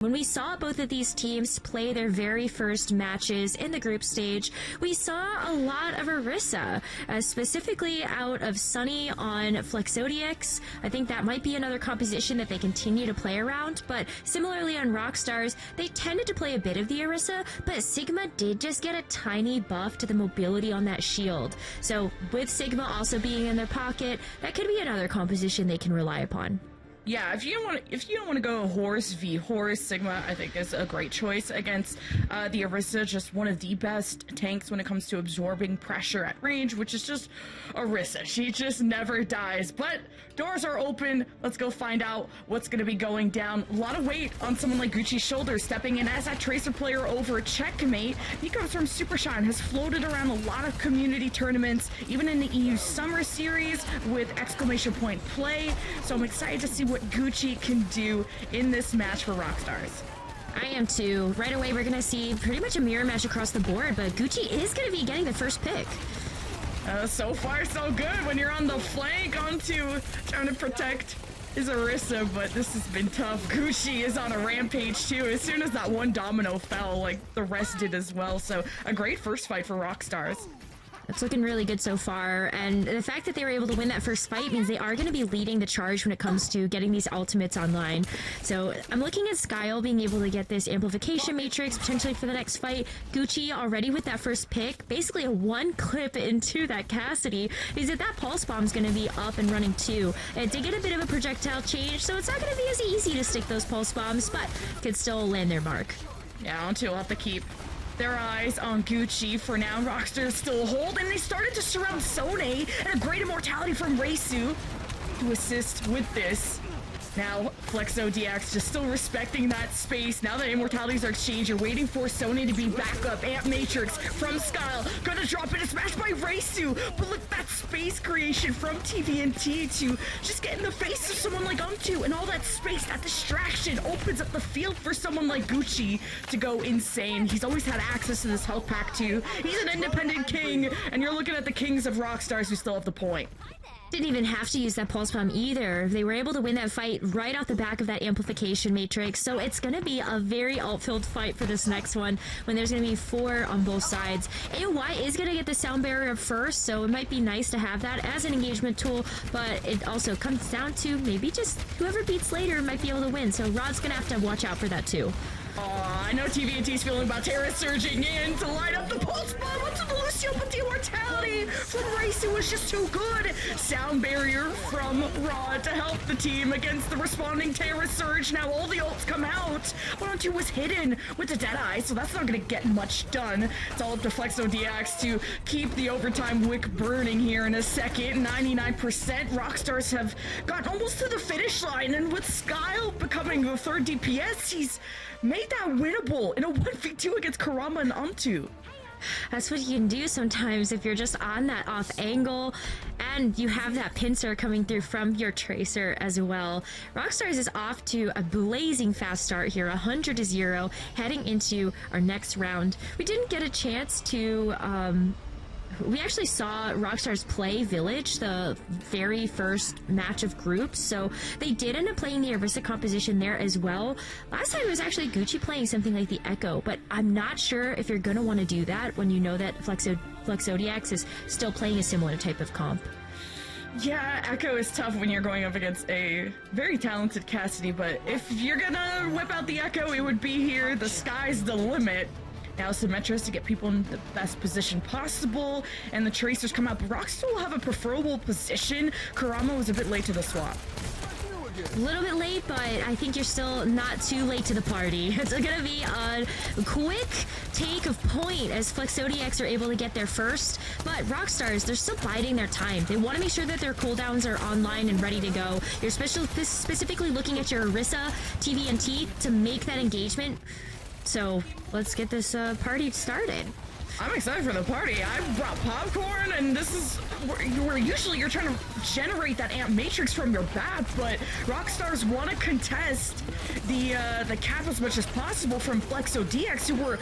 When we saw both of these teams play their very first matches in the group stage, we saw a lot of Orisa, specifically out of Sunny on Flexodiax. I think that might be another composition that they continue to play around, but similarly on ROCStars, they tended to play a bit of the Orisa, but Sigma did just get a tiny buff to the mobility on that shield. So with Sigma also being in their pocket, that could be another composition they can rely upon. Yeah, if you don't want to go Horse v Horse, Sigma I think is a great choice against the Orisa, just one of the best tanks when it comes to absorbing pressure at range, which is just Orisa. She just never dies. But doors are open. Let's go find out what's going to be going down. A lot of weight on someone like Gucci's shoulder, stepping in as that Tracer player over Checkmate. He comes from Supershine, has floated around a lot of community tournaments, even in the EU Summer Series with exclamation point play. So I'm excited to see what Gucci can do in this match for ROCStars. I am too. Right away, we're going to see pretty much a mirror match across the board, but Gucci is going to be getting the first pick. So far, so good when you're on the flank onto trying to protect his Orisa, but this has been tough. Gucci is on a rampage too. As soon as that one domino fell, like the rest did as well. So a great first fight for ROCStars. It's looking really good so far, and the fact that they were able to win that first fight means they are going to be leading the charge when it comes to getting these ultimates online. So I'm looking at Skyle being able to get this amplification matrix potentially for the next fight. Gucci already with that first pick, basically a one clip into that Cassidy, is that pulse bomb's going to be up and running too. It did get a bit of a projectile change, so it's not going to be as easy to stick those pulse bombs, but could still land their mark. Yeah, on two, will have to keep their eyes on Gucci for now. ROCStars still hold, and they started to surround Sone, and a great immortality from Reisu to assist with this. Now, Flexodiax just still respecting that space. Now that immortalities are exchanged, you're waiting for Sone to be back up. Amp Matrix from Skyle, gonna drop it. It's smashed by Reisu, but look, that space creation from TVNT to just get in the face of someone like Umtu, and all that space, that distraction opens up the field for someone like Gucci to go insane. He's always had access to this health pack too. He's an independent king, and you're looking at the kings of ROCStars who still have the point. Didn't even have to use that pulse bomb either. They were able to win that fight right off the back of that amplification matrix, so it's going to be a very alt-filled fight for this next one when there's going to be 4 on both sides. AOY is going to get the sound barrier first, so it might be nice to have that as an engagement tool, but it also comes down to maybe just whoever beats later might be able to win, so Rod's going to have to watch out for that too. I know TVNT's feeling about Terra surging in to light up the pulse bomb onto the Lucio, but the immortality from Reisu was just too good. Sound barrier from Rod to help the team against the responding Terra surge. Now all the ults come out. 1-2 was hidden with the Deadeye, so that's not going to get much done. It's all up to Flexodiax to keep the overtime wick burning here in a second. 99%. ROCStars have gotten almost to the finish line, and with Skyle becoming the third DPS, he's made that winnable in a 1v2 against Karama and Umtu. That's what you can do sometimes if you're just on that off angle and you have that pincer coming through from your Tracer as well. ROCStars is off to a blazing fast start here, 100-0, heading into our next round. We didn't get a chance to we actually saw ROCStars play Village, the very first match of groups, so they did end up playing the Orisa composition there as well. Last time it was actually Gucci playing something like the Echo, but I'm not sure if you're going to want to do that when you know that Flexodiax is still playing a similar type of comp. Yeah, Echo is tough when you're going up against a very talented Cassidy, but if you're gonna whip out the Echo, it would be here. The sky's the limit. Now Symmetra's to get people in the best position possible, and the Tracers come out, but ROCStars will have a preferable position. Karama was a bit late to the swap. A little bit late, but I think you're still not too late to the party. It's gonna be a quick take of point as Flexodiax are able to get there first, but ROCStars, they're still biding their time. They want to make sure that their cooldowns are online and ready to go. You're specifically looking at your Orisa, TVNT to make that engagement. So let's get this party started. I'm excited for the party. I brought popcorn, and this is where usually you're trying to generate that amp matrix from your bat, but ROCStars want to contest the cap as much as possible from Flexodiax, who were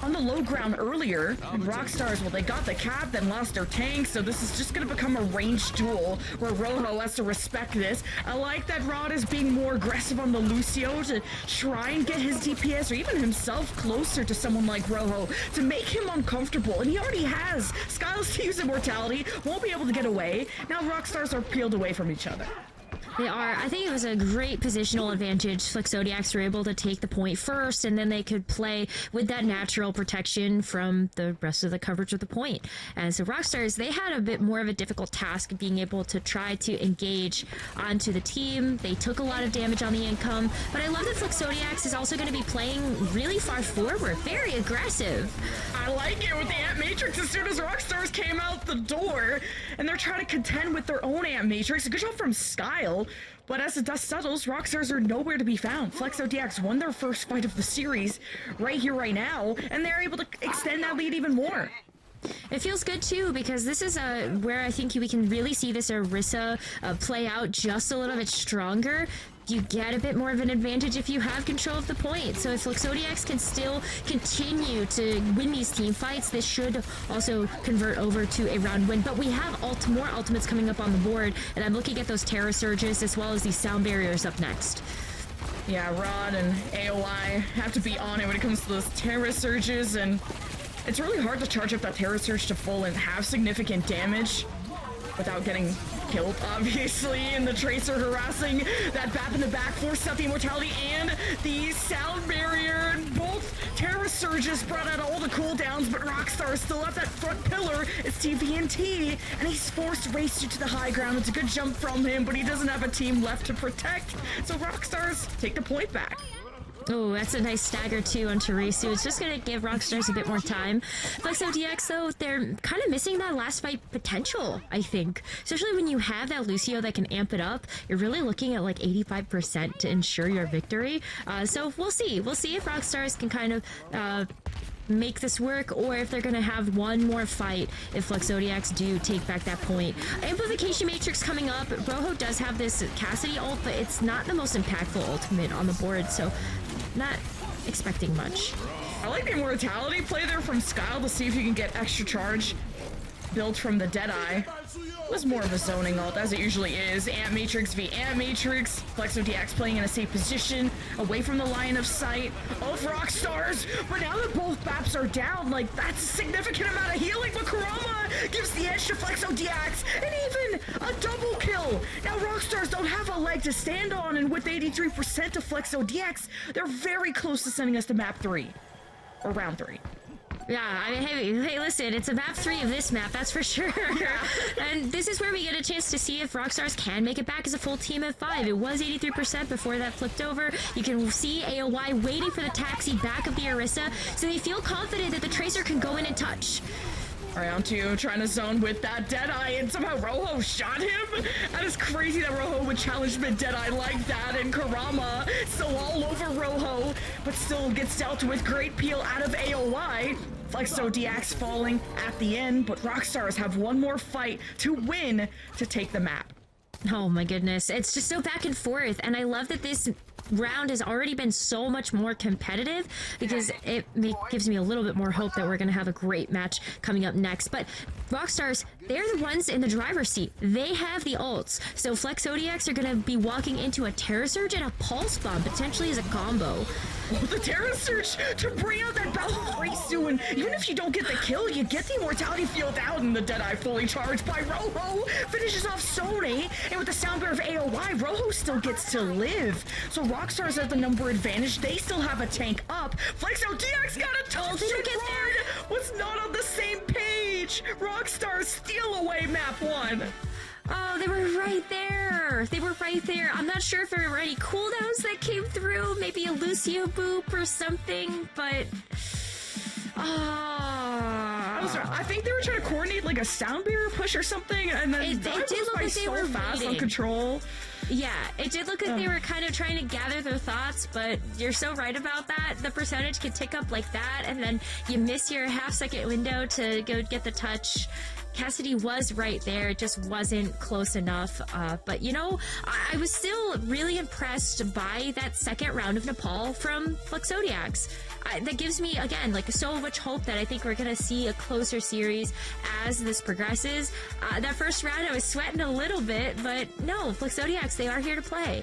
on the low ground earlier. And ROCStars, well, they got the cap, then lost their tank, so this is just going to become a ranged duel where Rojo has to respect this. I like that Rod is being more aggressive on the Lucio to try and get his DPS or even himself closer to someone like Rojo to make him uncomfortable, and he already has. Skiles to use Immortality, won't be able to get away. Now ROCStars are peeled away from each other. They are. I think it was a great positional advantage. Flexodiax were able to take the point first, and then they could play with that natural protection from the rest of the coverage of the point. And so ROCStars, they had a bit more of a difficult task of being able to try to engage onto the team. They took a lot of damage on the income, but I love that Flexodiax is also going to be playing really far forward, very aggressive. I like it with the Ant Matrix as soon as ROCStars came out the door, and they're trying to contend with their own Ant Matrix. A good job from Skyle. But as the dust settles, ROCStars are nowhere to be found. Flexodiax won their first fight of the series right here, right now, and they're able to extend that lead even more. It feels good too, because this is where I think we can really see this Orisa play out just a little bit stronger. You get a bit more of an advantage if you have control of the point. So if Flexodiax can still continue to win these team fights, this should also convert over to a round win. But we have more ultimates coming up on the board, and I'm looking at those Terra Surges as well as these sound barriers up next. Yeah, Rod and AOI have to be on it when it comes to those Terra Surges, and it's really hard to charge up that Terra Surge to full and have significant damage without getting killed, obviously, and the Tracer harassing that BAP in the back, forced out the Immortality and the Sound Barrier, and both Terra Surges brought out all the cooldowns, but ROCStars still at that front pillar. It's TVNT, and he's forced Racer to the high ground. It's a good jump from him, but he doesn't have a team left to protect, so ROCStars take the point back. Oh, that's a nice stagger too on Teresu. It's just going to give ROCStars a bit more time. FlexODX, though, they're kind of missing that last fight potential, I think. Especially when you have that Lucio that can amp it up. You're really looking at like 85% to ensure your victory. So we'll see. We'll see if ROCStars can kind of make this work, or if they're gonna have one more fight if FlexODX do take back that point. Amplification Matrix coming up. Rojo does have this Cassidy ult, but it's not the most impactful ultimate on the board, so not expecting much. I like the Immortality play there from Skyle to see if you can get extra charge built from the Deadeye. It was more of a zoning ult, as it usually is. Ant Matrix v Ant Matrix. FlexODX playing in a safe position, away from the line of sight of ROCStars. But now that both BAPs are down, like, that's a significant amount of healing. But Kurama gives the edge to FlexODX, and even a double kill. Now ROCStars don't have a leg to stand on, and with 83% to FlexODX, they're very close to sending us to map 3. Or round 3. Yeah, I mean, hey, listen, it's a map 3 of this map, that's for sure. Yeah. And this is where we get a chance to see if ROCStars can make it back as a full team at 5. It was 83% before that flipped over. You can see AOI waiting for the taxi back of the Orisa, so they feel confident that the Tracer can go in and touch. Round 2, trying to zone with that Deadeye, and somehow Rojo shot him? That is crazy that Rojo would challenge mid Deadeye like that, and Kurama still all over Rojo, but still gets dealt with. Great peel out of AOI. FlexODX falling at the end, but ROCStars have one more fight to win to take the map. Oh my goodness, it's just so back and forth, and I love that this round has already been so much more competitive, because it gives me a little bit more hope that we're going to have a great match coming up next. But ROCStars, they're the ones in the driver's seat. They have the ults. So FlexODX are going to be walking into a Terra Surge and a Pulse Bomb, potentially as a combo. Oh, the Terra Surge to bring out that battle race, and even if you don't get the kill, you get the Immortality field out, and the Deadeye fully charged by Rojo finishes off Sone, and with the sound bear of AOI, Rojo still gets to live. So ROCStars have the number advantage. They still have a tank up. FlexODX got a touch. They don't get there. Was not on the same page. ROCStars steal away map 1. Oh, they were right there. They were right there. I'm not sure if there were any cooldowns that came through. Maybe a Lucio boop or something, but... I think they were trying to coordinate like a sound barrier push or something, and then it did look like they were fast waiting on control. Yeah, it did look like they were kind of trying to gather their thoughts, but you're so right about that. The percentage can tick up like that, and then you miss your half-second window to go get the touch. Cassidy was right there, it just wasn't close enough. But you know, I was still really impressed by that second round of Nepal from Flexodiax. That gives me, again, like so much hope that I think we're going to see a closer series as this progresses. That first round, I was sweating a little bit, but no, Flexodiax, they are here to play.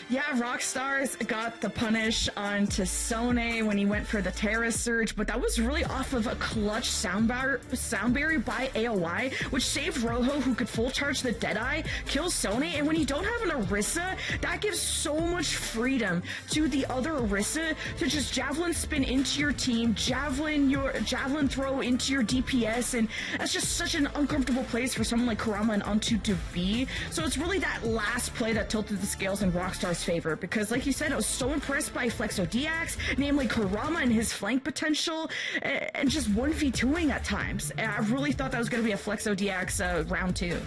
Yeah, ROCStars got the punish onto Sone when he went for the Terra Surge, but that was really off of a clutch sound barrier by AOI, which saved Rojo, who could full charge the Deadeye, kill Sone, and when you don't have an Orisa, that gives so much freedom to the other Orisa to just javelin spin into your team, javelin throw into your DPS, and that's just such an uncomfortable place for someone like Kurama and Untu to be. So it's really that last play that tilted the scales in ROCStars' favor, because like you said, I was so impressed by Flexodiax, namely Kurama and his flank potential, and just 1v2ing at times. And I really thought that was going to be a Flexodiax round 2.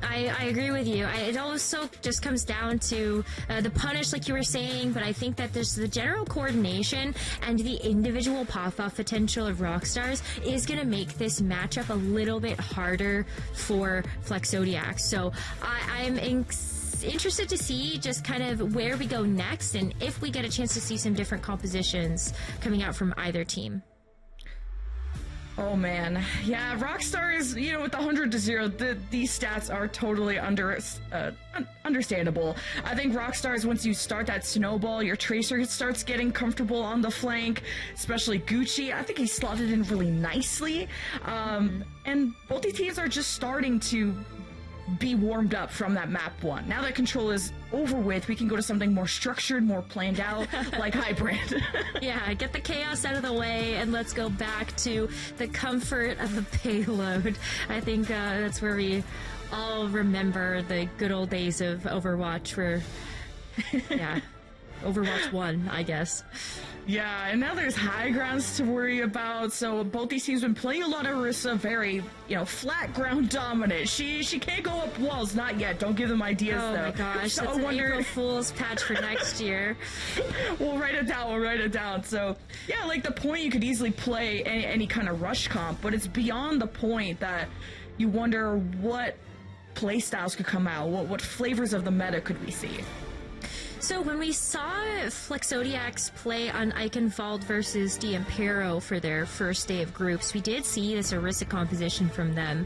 I agree with you. It also just comes down to the punish, like you were saying, but I think that there's the general coordination and the individual pop-off potential of ROCStars is going to make this matchup a little bit harder for Flexodiax. So I'm interested to see just kind of where we go next and if we get a chance to see some different compositions coming out from either team. Oh man, yeah, ROCStars, you know, with the 100-0, these stats are totally understandable. I think ROCStars, once you start that snowball, your Tracer starts getting comfortable on the flank, especially Gucci. I think he slotted in really nicely, and both these teams are just starting to be warmed up from that map 1. Now that control is over with, we can go to something more structured, more planned out, like Hybrid. Yeah, get the chaos out of the way and let's go back to the comfort of the payload. I think that's where we all remember the good old days of Overwatch where, yeah, Overwatch 1, I guess. Yeah, and now there's high grounds to worry about, so both these teams have been playing a lot of Orisa, very, you know, flat ground dominant. She can't go up walls, not yet. Don't give them ideas, though. Oh my gosh, so that's an April Fool's patch for next year. We'll write it down. So, yeah, like the point, you could easily play any kind of rush comp, but it's beyond the point that you wonder what playstyles could come out, what flavors of the meta could we see. So when we saw Flexodiax play on Eichenwald versus D'Ampero for their first day of groups, we did see this Orisa composition from them.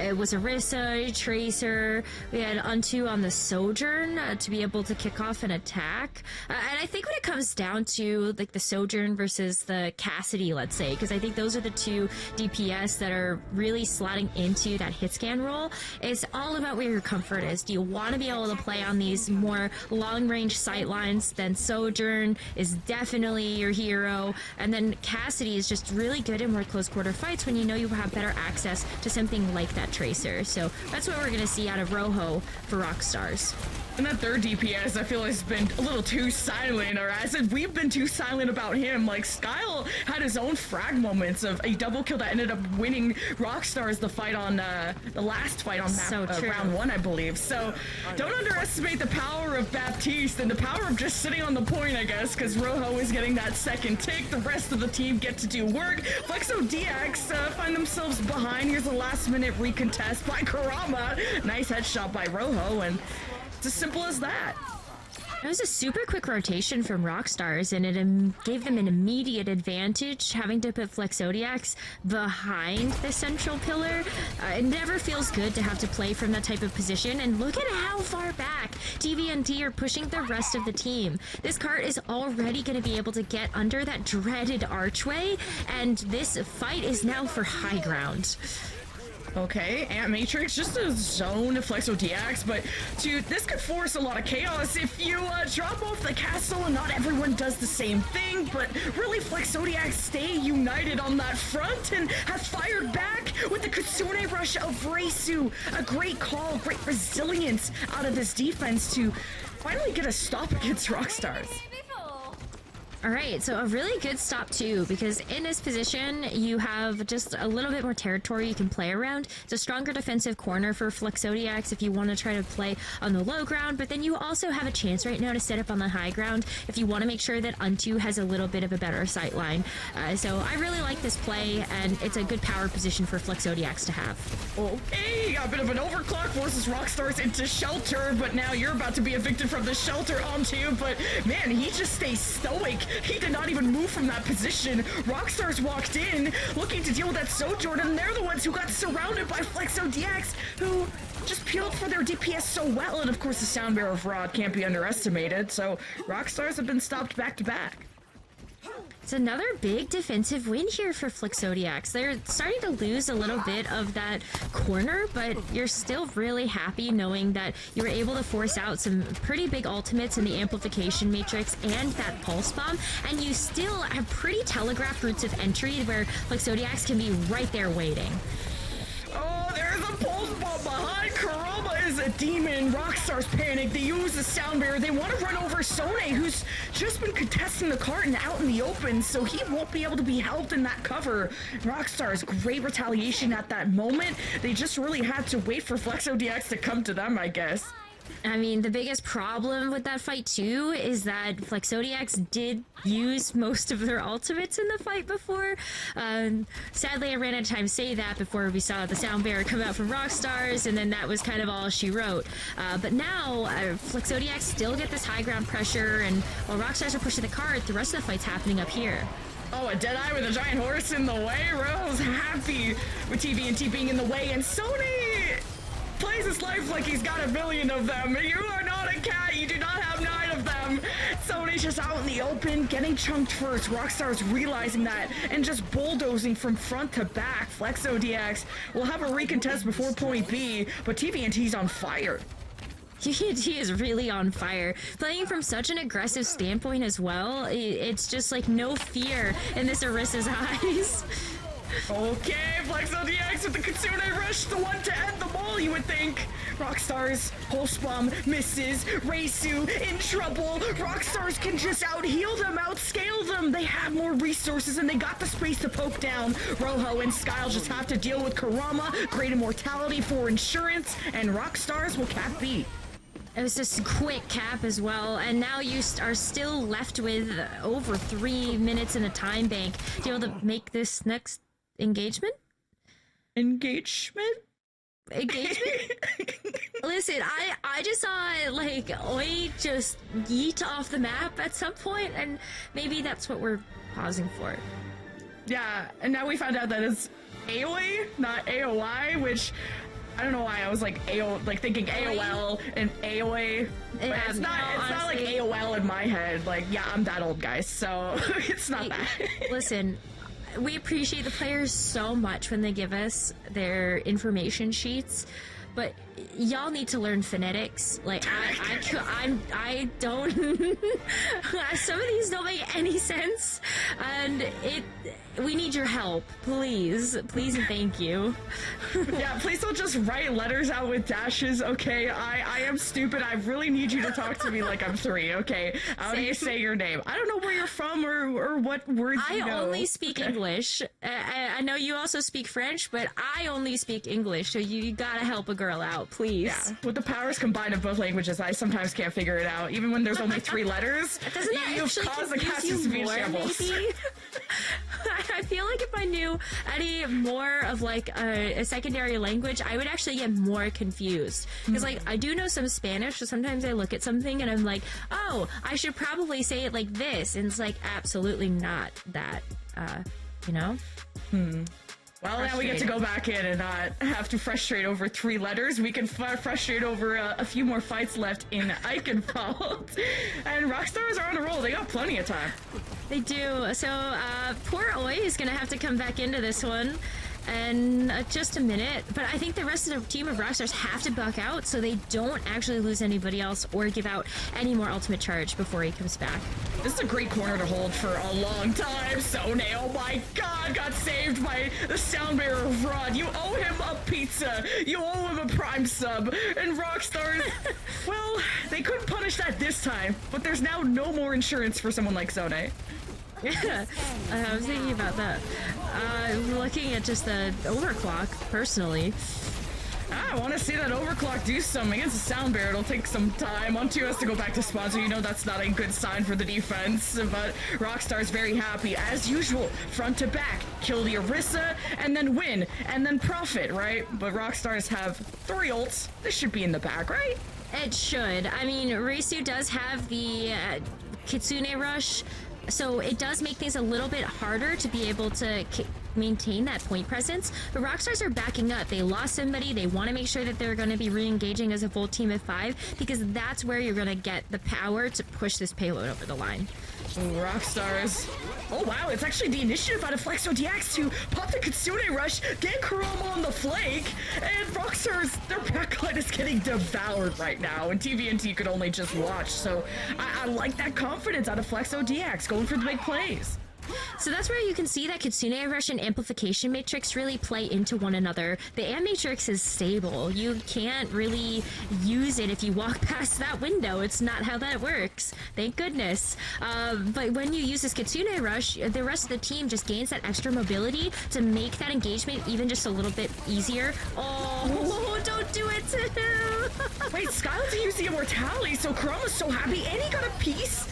It was Orisa, Tracer, we had Untu on the Sojourn to be able to kick off an attack. And I think when it comes down to like the Sojourn versus the Cassidy, let's say, because I think those are the two DPS that are really slotting into that hit scan role, it's all about where your comfort is. Do you want to be able to play on these more long-range sightlines? Then Sojourn is definitely your hero, and then Cassidy is just really good in more close quarter fights when you know you have better access to something like that Tracer. So that's what we're going to see out of Rojo for ROCStars. And that third DPS, I feel, has been a little too silent, or as if we've been too silent about him. Like, Skyle had his own frag moments of a double kill that ended up winning ROCStars the fight on, the last fight on map, round 1, I believe. So, don't underestimate the power of Baptiste and the power of just sitting on the point, I guess, because Rojo is getting that second tick. The rest of the team get to do work. Flexodiax find themselves behind. Here's a last-minute recontest by Kurama. Nice headshot by Rojo, and it's as simple as that. It was a super quick rotation from ROCStars, and it gave them an immediate advantage, having to put Flexodiax behind the central pillar. It never feels good to have to play from that type of position, and look at how far back TV&T are pushing the rest of the team. This cart is already going to be able to get under that dreaded archway, and this fight is now for high ground. Okay, Ant Matrix, just a zone to Flexodiax, but this could force a lot of chaos if you drop off the castle and not everyone does the same thing, but really Flexodiax stay united on that front and have fired back with the Kitsune rush of Reisu. A great call, great resilience out of this defense to finally get a stop against ROCStars. All right, so a really good stop too, because in this position, you have just a little bit more territory you can play around. It's a stronger defensive corner for Flexodiax if you want to try to play on the low ground, but then you also have a chance right now to set up on the high ground if you want to make sure that Untu has a little bit of a better sight line. So I really like this play, and it's a good power position for Flexodiax to have. Okay, got a bit of an overclock, forces ROCStars into shelter, but now you're about to be evicted from the shelter Untu, but man, he just stays stoic. He did not even move from that position. ROCStars walked in, looking to deal with that Sojourn, and they're the ones who got surrounded by Flexodiax, who just peeled for their DPS so well, and of course the sound barrier of Rod can't be underestimated, so ROCStars have been stopped back to back. It's another big defensive win here for Flexodiax. They're starting to lose a little bit of that corner, but you're still really happy knowing that you were able to force out some pretty big ultimates in the amplification matrix and that pulse bomb, and you still have pretty telegraphed routes of entry where Flexodiax can be right there waiting. Oh, there's a pulse bomb behind. Kurama is a demon. ROCStars panic. They use the sound barrier. They want to run over Sone, who's just been contesting the carton out in the open, so he won't be able to be helped in that cover. ROCStars, great retaliation at that moment. They just really had to wait for Flexodiax to come to them, I guess. I mean, the biggest problem with that fight, too, is that Flexodiax did use most of their ultimates in the fight before. Sadly, I ran out of time to say that before we saw the sound barrier come out from ROCStars, and then that was kind of all she wrote. But now, Flexodiax still get this high ground pressure, and while ROCStars are pushing the cart, the rest of the fight's happening up here. Oh, a Deadeye with a giant horse in the way. Rose happy with TVNT being in the way, and Sony plays his life like he's got a million of them. You are not a cat. You do not have 9 of them. Sony's just out in the open, getting chunked first. ROCStars realizing that and just bulldozing from front to back. Flexodiax will have a recontest before point B, but TVNT's on fire. He is really on fire. Playing from such an aggressive standpoint as well, it's just like no fear in this Orissa's eyes. Okay, Flexodiax with the Kitsune Rush, the one to end the ball, you would think. ROCStars, Pulse Bomb, misses, Reisu in trouble. ROCStars can just out-heal them, outscale them. They have more resources and they got the space to poke down. Rojo and Skyle just have to deal with Kurama, great immortality for insurance, and ROCStars will cap B. It was just a quick cap as well, and now you are still left with over 3 minutes in a time bank to be able to make this next engagement? Engagement? Listen, I just saw like Oi just yeet off the map at some point, and maybe that's what we're pausing for. Yeah, and now we found out that it's AOE, not AOI, which I don't know why I was like thinking AOL and AOE, but Yeah, it's not like AOL in my head. Like, yeah, I'm that old, guys, so it's not that. Listen, we appreciate the players so much when they give us their information sheets, but y'all need to learn phonetics. Like, I don't. Some of these don't make any sense, and we need your help, please and thank you. Yeah, please don't just write letters out with dashes, okay? I am stupid. I really need you to talk to me like I'm 3, okay? How do you say your name? I don't know where you're from or what words you know. I only speak English. I know you also speak French, but I only speak English, so you gotta help a girl out, please. Yeah, with the powers combined of both languages, I sometimes can't figure it out, even when there's only 3 letters. Doesn't that actually confuse you more, maybe? I feel like if I knew any more of like a secondary language, I would actually get more confused. Because like I do know some Spanish, so sometimes I look at something and I'm like, oh, I should probably say it like this, and it's like absolutely not that. You know? Well, now we get to go back in and not have to frustrate over 3 letters. We can frustrate over a few more fights left in Eichenwald. And ROCStars are on a roll. They got plenty of time. They do. So, poor Oi is going to have to come back into this one. in just a minute, but I think the rest of the team of Rockstars have to buck out so they don't actually lose anybody else or give out any more ultimate charge before he comes back. This is a great corner to hold for a long time. Sone, oh my god, got saved by the sound bearer of Rod. You owe him a pizza. You owe him a Prime sub. And Rockstars, well, they couldn't punish that this time, but there's now no more insurance for someone like Sone. Yeah, I was thinking about that. Looking at just the overclock, personally. I want to see that overclock do something against the sound bearer. It'll take some time. On2 has to go back to spawn, so you know that's not a good sign for the defense. But Rockstar's very happy, as usual. Front to back, kill the Orisa, and then win, and then profit, right? But Rockstars have 3 ults. This should be in the bag, right? It should. I mean, Risu does have the Kitsune Rush, so it does make things a little bit harder to be able to maintain that point presence, but Rockstars are backing up. They lost somebody. They want to make sure that they're going to be re-engaging as a full team of 5, because that's where you're going to get the power to push this payload over the line. Rockstars. Oh wow, it's actually the initiative out of Flexodiax to pop the Kitsune Rush, get Kurama on the flank, and Rockstars, their backline is getting devoured right now, and TVNT could only just watch, so I like that confidence out of Flexodiax, going for the big plays. So that's where you can see that Kitsune Rush and Amplification Matrix really play into one another. The Am Matrix is stable. You can't really use it if you walk past that window. It's not how that works. Thank goodness. But when you use this Kitsune Rush, the rest of the team just gains that extra mobility to make that engagement even just a little bit easier. Oh, don't do it to him! Wait, Skylar to use the Immortality, so Kurama's so happy, and he got a piece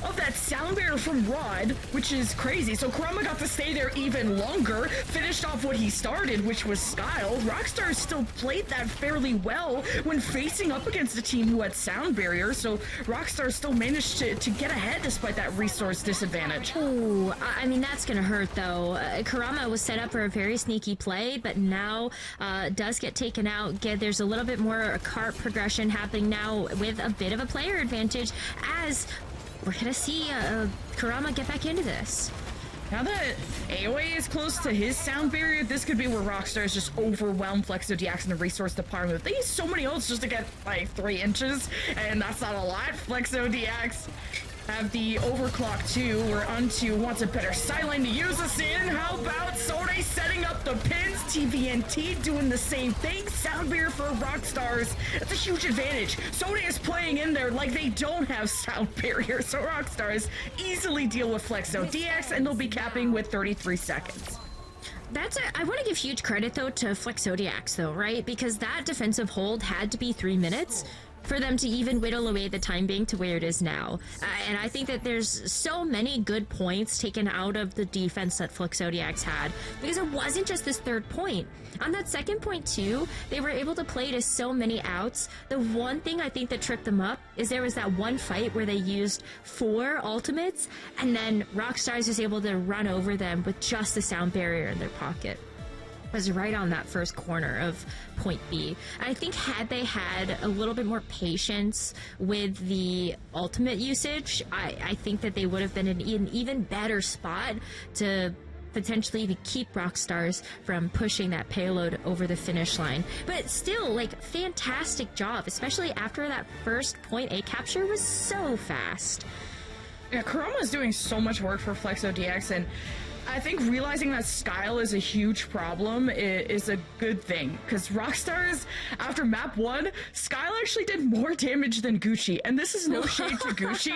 of that sound barrier from Rod, which is crazy. So Kurama got to stay there even longer, finished off what he started, which was Skyle. Rockstar still played that fairly well when facing up against a team who had sound barrier, so Rockstar still managed to get ahead despite that resource disadvantage. Oh, I mean, that's gonna hurt though. Kurama was set up for a very sneaky play, but now does get taken out. There's a little bit more cart progression happening now with a bit of a player advantage, as we're gonna see Kurama get back into this. Now that AOA is close to his sound barrier, this could be where Rockstars just overwhelm Flexodiax in the resource department. They use so many ults just to get like 3 inches, and that's not a lot. Flexodiax have the overclock too, where OWCS wants a better sideline to use us in. How about Sone setting up the pins? TVNT doing the same thing. Sound barrier for Rockstars. That's a huge advantage. Sone is playing in there like they don't have sound barrier, so Rockstars easily deal with Flexodiax, and they'll be capping with 33 seconds. I want to give huge credit though to Flexodiax though, right? Because that defensive hold had to be 3 minutes for them to even whittle away the time being to where it is now. And I think that there's so many good points taken out of the defense that Flexodiax had, because it wasn't just this 3rd point. On that 2nd point too, they were able to play to so many outs. The one thing I think that tripped them up is there was that one fight where they used 4 ultimates, and then Rockstars was able to run over them with just the sound barrier in their pocket. Was right on that first corner of point B. I think had they had a little bit more patience with the ultimate usage, I think that they would have been in an even better spot to potentially keep Rockstars from pushing that payload over the finish line. But still, like, fantastic job, especially after that first point A capture was so fast. Yeah, Kurama's doing so much work for Flexodiax, and I think realizing that Skyle is a huge problem is a good thing, because Rockstars, after map 1, Skyle actually did more damage than Gucci, and this is no shade to Gucci,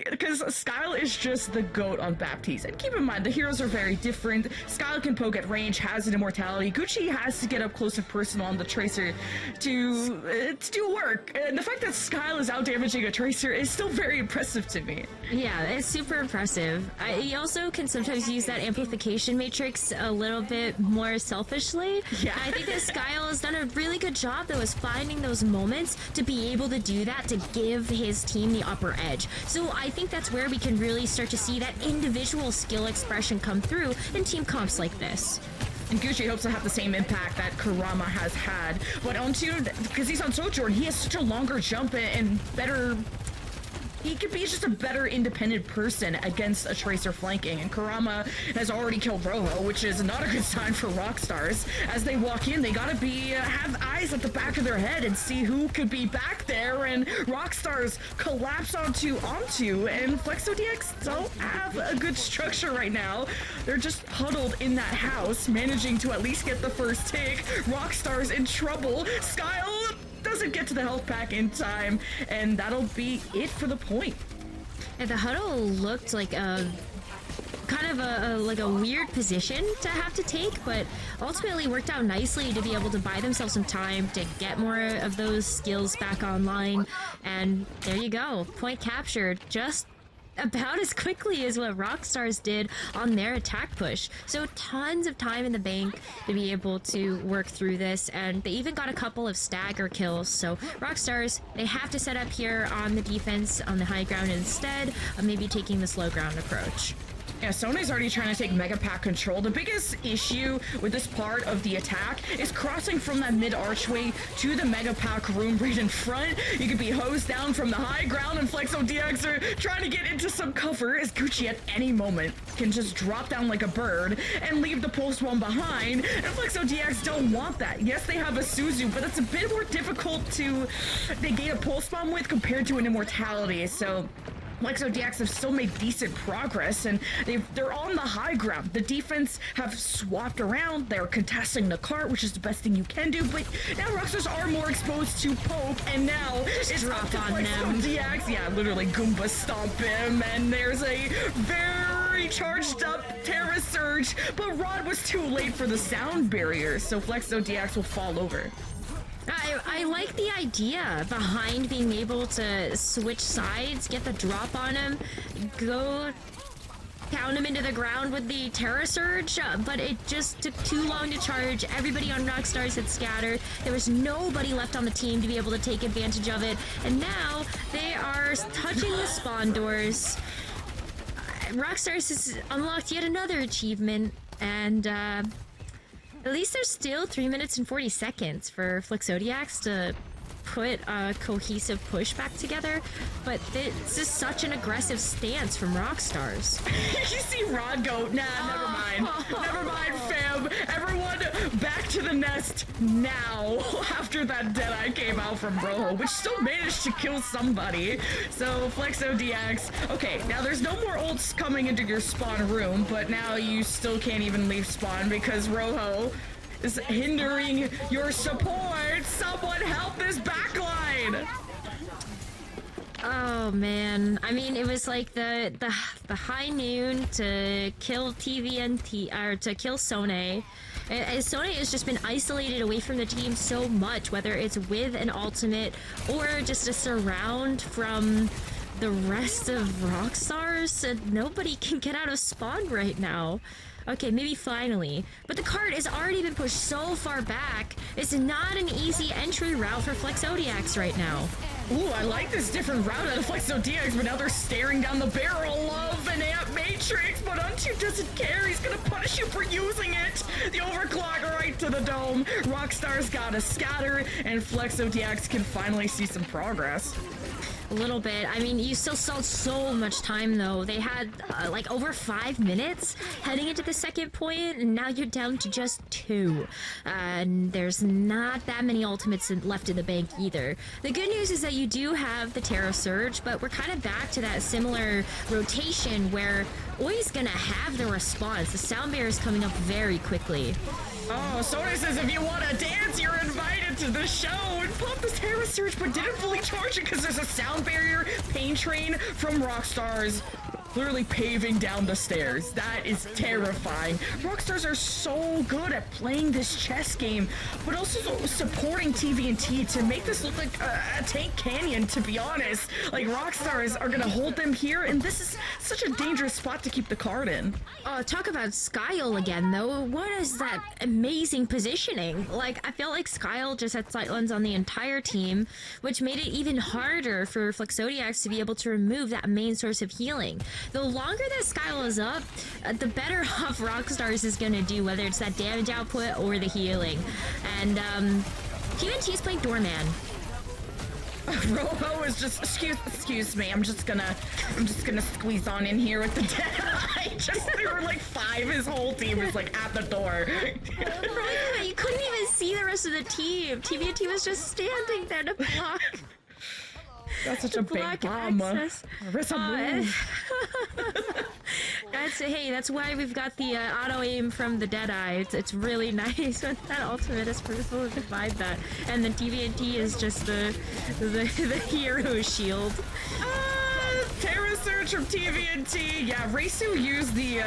because Skyle is just the GOAT on Baptiste. And keep in mind, the heroes are very different. Skyle can poke at range, has an immortality. Gucci has to get up close and personal on the Tracer to do work, and the fact that Skyle is out-damaging a Tracer is still very impressive to me. Yeah, it's super impressive. He also can sometimes use that amplification matrix a little bit more selfishly. Yeah. I think that Skyle has done a really good job, though, is finding those moments to be able to do that, to give his team the upper edge. So I think that's where we can really start to see that individual skill expression come through in team comps like this. And Gucci hopes to have the same impact that Kurama has had. But OWCS, because he's on Sojourn, he has such a longer jump and better he could be just a better independent person against a Tracer flanking. And Kurama has already killed Rojo, which is not a good sign for Rockstars. As they walk in, they gotta have eyes at the back of their head and see who could be back there. And Rockstars collapse onto, and Flexodiax don't have a good structure right now. They're just huddled in that house, managing to at least get the first take. Rockstars in trouble. Skyle doesn't get to the health pack in time, and that'll be it for the point. And the huddle looked like a kind of a weird position to have to take, but ultimately worked out nicely to be able to buy themselves some time to get more of those skills back online. And there you go, point captured, just about as quickly as what Rockstars did on their attack push. So tons of time in the bank to be able to work through this, and they even got a couple of stagger kills. So Rockstars, they have to set up here on the defense on the high ground instead of maybe taking the slow ground approach. Yeah, Sone's already trying to take Mega Pack control. The biggest issue with this part of the attack is crossing from that mid archway to the Mega Pack room right in front. You could be hosed down from the high ground, and Flexodiax are trying to get into some cover as Gucci at any moment can just drop down like a bird and leave the pulse one behind. And Flexodiax don't want that. Yes, they have a Suzu, but it's a bit more difficult to negate a pulse bomb with compared to an immortality. So Flexodiax have still made decent progress, and they're on the high ground. The defense have swapped around. They're contesting the cart, which is the best thing you can do, but now Rockstars are more exposed to poke, and now it's up to Flexodiax. Yeah, literally Goomba stomp him, and there's a very charged up Terra Surge, but Rod was too late for the sound barrier, so Flexodiax will fall over. I like the idea behind being able to switch sides, get the drop on him, go pound him into the ground with the Terra Surge, but it just took too long to charge. Everybody on Rockstars had scattered. There was nobody left on the team to be able to take advantage of it, and now they are touching the spawn doors. Rockstars has unlocked yet another achievement, and at least there's still 3 minutes and 40 seconds for Flexodiax to put a cohesive push back together, but this is such an aggressive stance from Rockstars. You see Rod go, nah, never mind. Never mind, fam. Everyone back to the nest now after that Deadeye came out from Rojo, which still managed to kill somebody. So Flexodiax, okay, now there's no more ults coming into your spawn room, but now you still can't even leave spawn because Rojo is hindering your support. Someone help this backline! Oh man, I mean, it was like the high noon to kill TVNT, or to kill Sone. Sone has just been isolated away from the team so much, whether it's with an ultimate or just a surround from the rest of Rockstars, and nobody can get out of spawn right now. Okay, maybe finally. But the cart has already been pushed so far back, it's not an easy entry route for Flexodiax right now. Ooh, I like this different route out of Flexodiax, but now they're staring down the barrel of an Amp Matrix, but Untu doesn't care. He's gonna punish you for using it. The overclock right to the dome. Rockstar's gotta scatter, and Flexodiax can finally see some progress. A little bit. I mean, you still saw so much time, though. They had, like, over 5 minutes heading into the second point, and now you're down to just 2. And there's not that many ultimates left in the bank, either. The good news is that you do have the Terra Surge, but we're kind of back to that similar rotation where Oi's gonna have the response. The sound barrier is coming up very quickly. Oh, Soda says if you want to dance, you're invited to the show, and popped the Terra Surge, but didn't fully charge it because there's a sound barrier pain train from Rockstars literally paving down the stairs. That is terrifying. Rockstars are so good at playing this chess game, but also supporting TVNT to make this look like a tank canyon, to be honest. Like, Rockstars are gonna hold them here, and this is such a dangerous spot to keep the card in. Talk about Skyle again, though. What is that amazing positioning? Like, I feel like Skyle just had sightlines on the entire team, which made it even harder for Flexodiax to be able to remove that main source of healing. The longer that Skyle is up, the better off Rockstars is going to do, whether it's that damage output or the healing. And TNT is playing Doorman. Rojo is just excuse me. I'm just gonna squeeze on in here with the Deadeye. There were like 5. His whole team was like at the door. Right, you couldn't even see the rest of the team. TVNT was just standing there to block. That's such a big bomb. Marissa, that's why we've got the auto aim from the Deadeye. It's really nice when that ultimate is able to provide that, and then TVNT is just the hero shield. Terra Surge from TVNT. Yeah, Reisu used the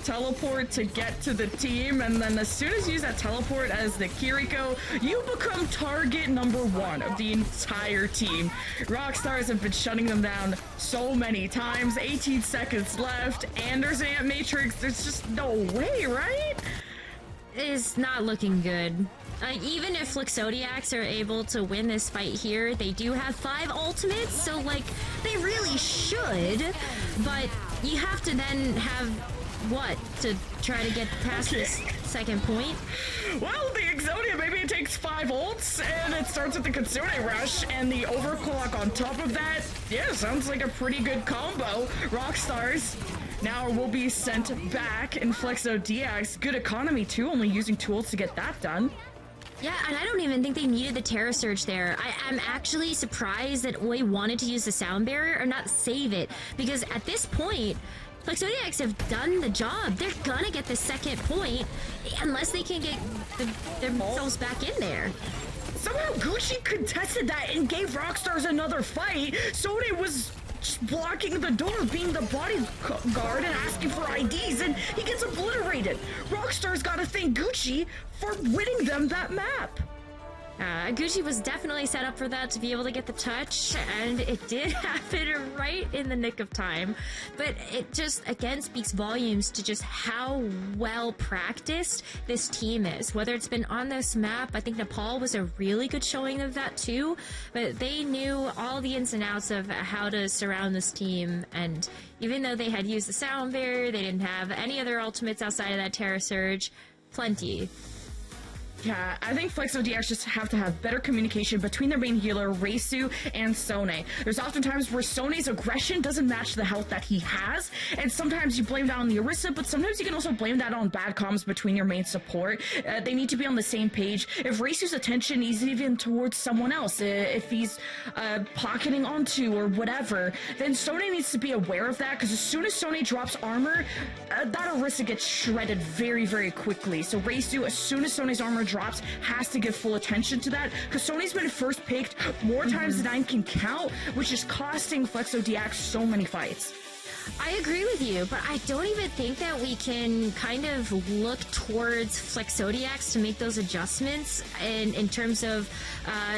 teleport to get to the team, and then as soon as you use that teleport as the Kiriko, you become target number 1 of the entire team. ROCStars have been shutting them down so many times. 18 seconds left, and there's an Ant Matrix. There's just no way, right? It's not looking good. Even if Flexodiax are able to win this fight here, they do have 5 ultimates, so, like, they really should, but you have to then have, what, to try to get past this second point? Well, the Exodia, maybe it takes 5 ults, and it starts with the Kitsune Rush, and the Overclock on top of that. Yeah, sounds like a pretty good combo. ROCStars now will be sent back in Flexodiax. Good economy, too, only using 2 ults to get that done. Yeah, and I don't even think they needed the Terra Surge there. I'm actually surprised that Oi wanted to use the sound barrier or not save it, because at this point, Flexodiax have done the job. They're gonna get the second point, unless they can get themselves back in there. Somehow Gucci contested that and gave ROCStars another fight. Sone was just blocking the door, being the bodyguard and asking for IDs, and he gets obliterated. ROCStars gotta thank Gucci for winning them that map. Gucci was definitely set up for that, to be able to get the touch, and it did happen right in the nick of time. But it just, again, speaks volumes to just how well practiced this team is. Whether it's been on this map, I think Nepal was a really good showing of that too, but they knew all the ins and outs of how to surround this team, and even though they had used the sound barrier, they didn't have any other ultimates outside of that Terra Surge. Plenty. Yeah, I think Flexodiax just have to have better communication between their main healer, Reisu, and Sone. There's often times where Sone's aggression doesn't match the health that he has, and sometimes you blame that on the Orisa, but sometimes you can also blame that on bad comms between your main support. They need to be on the same page. If Reisu's attention is even towards someone else, if he's pocketing onto or whatever, then Sone needs to be aware of that, because as soon as Sone drops armor, that Orisa gets shredded very, very quickly. So Reisu, as soon as Sone's armor drops, has to give full attention to that, because Sony's been first picked more times than I can count, which is costing Flexodiax so many fights. I agree with you, but I don't even think that we can kind of look towards Flexodiax to make those adjustments in terms of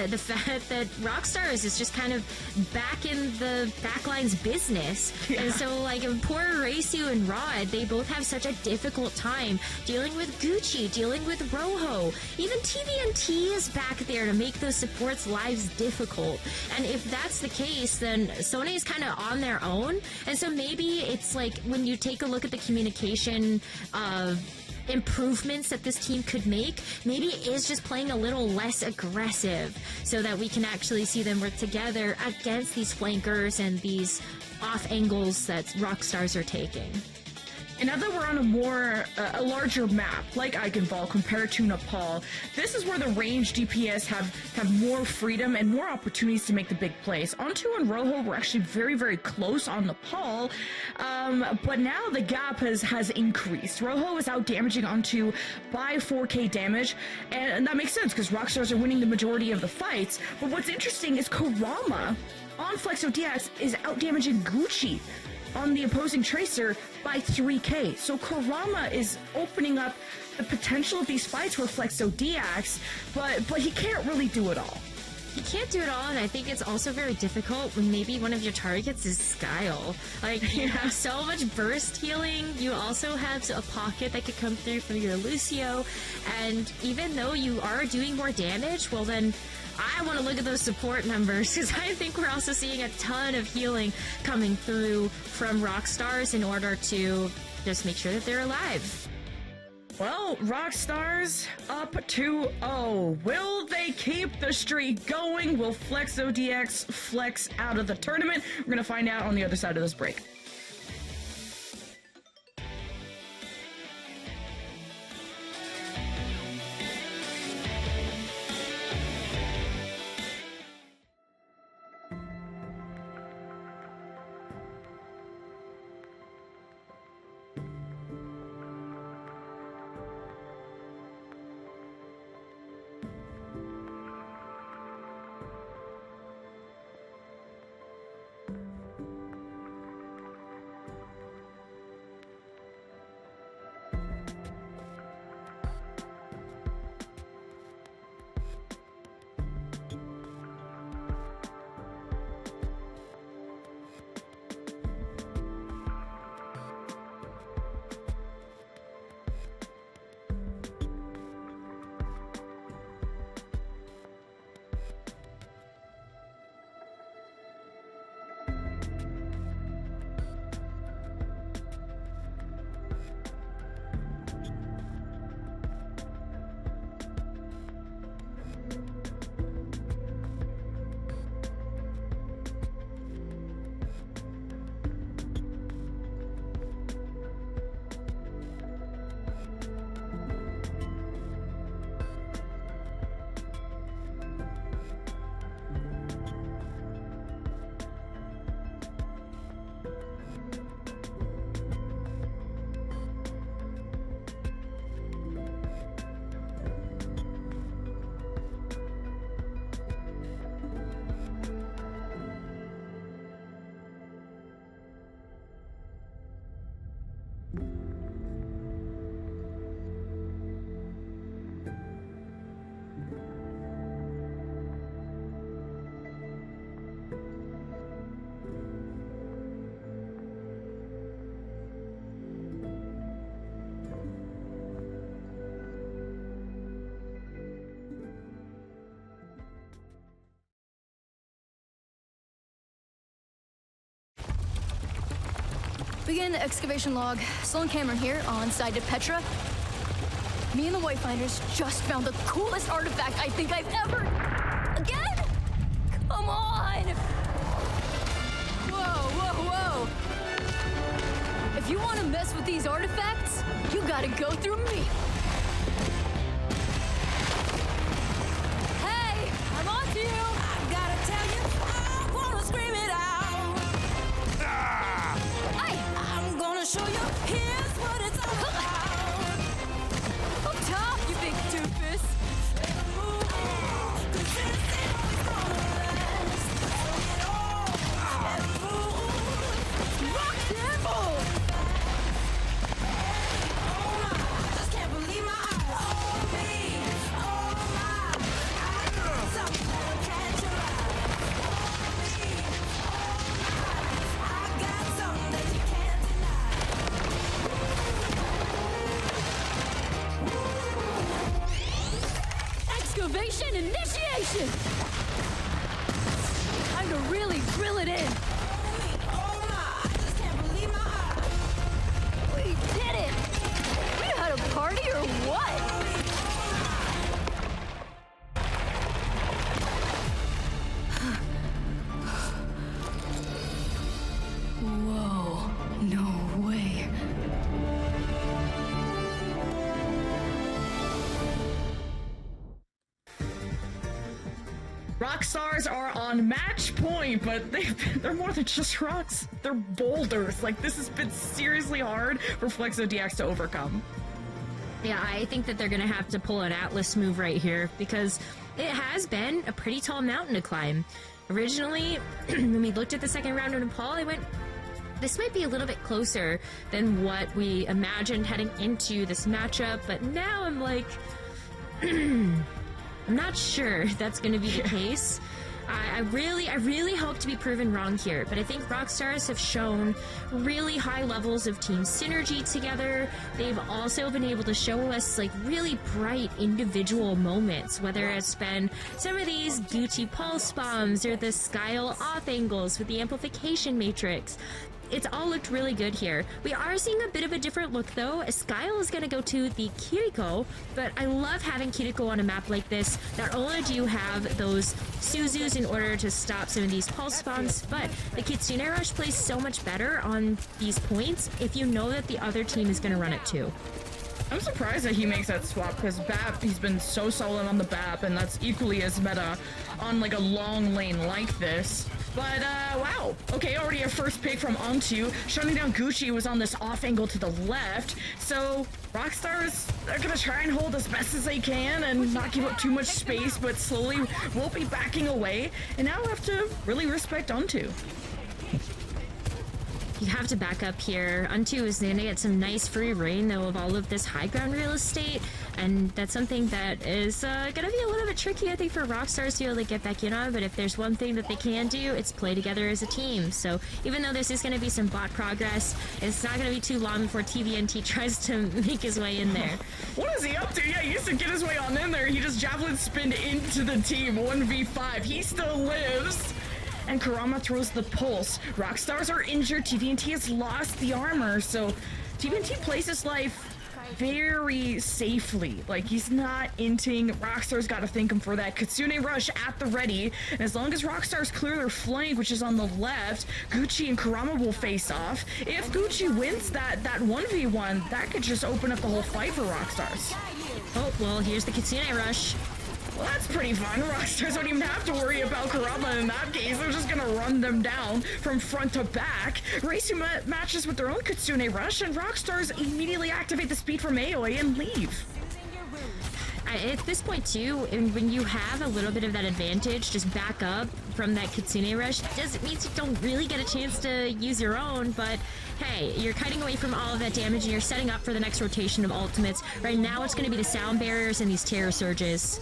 the fact that ROCStars is just kind of back in the backline's business. Yeah. And so, like, poor Reisu and Rod, they both have such a difficult time dealing with Gucci, dealing with Rojo. Even TVNT is back there to make those supports' lives difficult. And if that's the case, then Sony is kind of on their own. And so maybe it's like when you take a look at the communication improvements that this team could make, maybe it is just playing a little less aggressive so that we can actually see them work together against these flankers and these off angles that ROCStars are taking. And now that we're on a larger map, like Eichenwald compared to Nepal, this is where the range DPS have more freedom and more opportunities to make the big plays. Onto and Rojo were actually very, very close on Nepal, but now the gap has increased. Rojo is out damaging Onto by 4k damage, and that makes sense because ROCStars are winning the majority of the fights. But what's interesting is Kurama on Flexodiax is out damaging Gucci on the opposing Tracer by 3k. So Kurama is opening up the potential of these fights with Flexodiax, but he can't really do it all. You can't do it all, and I think it's also very difficult when maybe one of your targets is Skyle. Like, you have so much burst healing, you also have a pocket that could come through from your Lucio, and even though you are doing more damage, well then, I want to look at those support numbers, because I think we're also seeing a ton of healing coming through from ROCStars in order to just make sure that they're alive. Well, ROCStars up 2-0. Will they keep the streak going? Will Flexodiax flex out of the tournament? We're going to find out on the other side of this break. Begin excavation log. Sloan Cameron here on site at Petra. Me and the Wayfinders just found the coolest artifact I think I've ever... Again? Come on! Whoa, whoa, whoa. If you want to mess with these artifacts, you gotta go through me. Hey, I'm on to you! I gotta tell you, I wanna scream it out. Hey! I'm gonna show you, here's what it's all about. Up top, you big doofus. Rock temple! Just can't believe my eyes. Oh me, oh my. I got something that'll catch your eye. Oh me, oh my. I got something that you can't deny. Excavation initiation! Time to really drill it in. Oh my, I just can't believe my eyes. We did it! We had a party or what? Whoa, no way. ROCStars are on match point, but they're more than just rocks. They're boulders. Like, this has been seriously hard for Flexodiax to overcome. Yeah, I think that they're going to have to pull an Atlas move right here because it has been a pretty tall mountain to climb. Originally, when we looked at the second round of Nepal, I went, this might be a little bit closer than what we imagined heading into this matchup, but now I'm like, I'm not sure that's going to be the case. I really hope to be proven wrong here, but I think ROCStars have shown really high levels of team synergy together. They've also been able to show us like really bright individual moments, whether it's been some of these Gucci pulse bombs or the Skyle off angles with the amplification matrix. it's all looked really good here. We are seeing a bit of a different look though. Skyle is gonna go to the Kiriko, but I love having Kiriko on a map like this. Not only do you have those Suzus in order to stop some of these pulse spawns, but the Kitsune Rush plays so much better on these points if you know that the other team is gonna run it too. I'm surprised that he makes that swap because BAP, he's been so solid on the BAP, and that's equally as meta on like a long lane like this. But wow, okay, already a first pick from Onto. Shutting down Gucci was on this off angle to the left, so ROCStars are gonna try and hold as best as they can and not give up too much space, but slowly will be backing away, and now have to really respect Onto. You have to back up here. Unto is going to get some nice free reign, though, of all of this high ground real estate, and that's something that is going to be a little bit tricky, I think, for ROCStars to be able to get back in on, but if there's one thing that they can do, it's play together as a team. So even though this is going to be some bot progress, it's not going to be too long before TVNT tries to make his way in there. What is he up to? Yeah, he used to get his way on in there. He just javelin spinned into the team, 1v5. He still lives. And Kurama throws the pulse. ROCStars are injured. TVNT has lost the armor, so TVNT plays his life very safely. Like, he's not inting. ROCStars got to thank him for that. Kitsune Rush at the ready, and as long as ROCStars clear their flank, which is on the left, Gucci and Kurama will face off. If Gucci wins that 1v1, that could just open up the whole fight for ROCStars. Oh, well, here's the Kitsune Rush. Well, that's pretty fun. ROCStars don't even have to worry about Kurama in that case. They're just gonna run them down from front to back. Reisu matches with their own Kitsune Rush, and ROCStars immediately activate the speed from Aoi and leave. At this point too, when you have a little bit of that advantage, just back up from that Kitsune Rush. Doesn't mean you don't really get a chance to use your own, but hey, you're kiting away from all of that damage and you're setting up for the next rotation of ultimates. Right now it's going to be the sound barriers and these terror surges.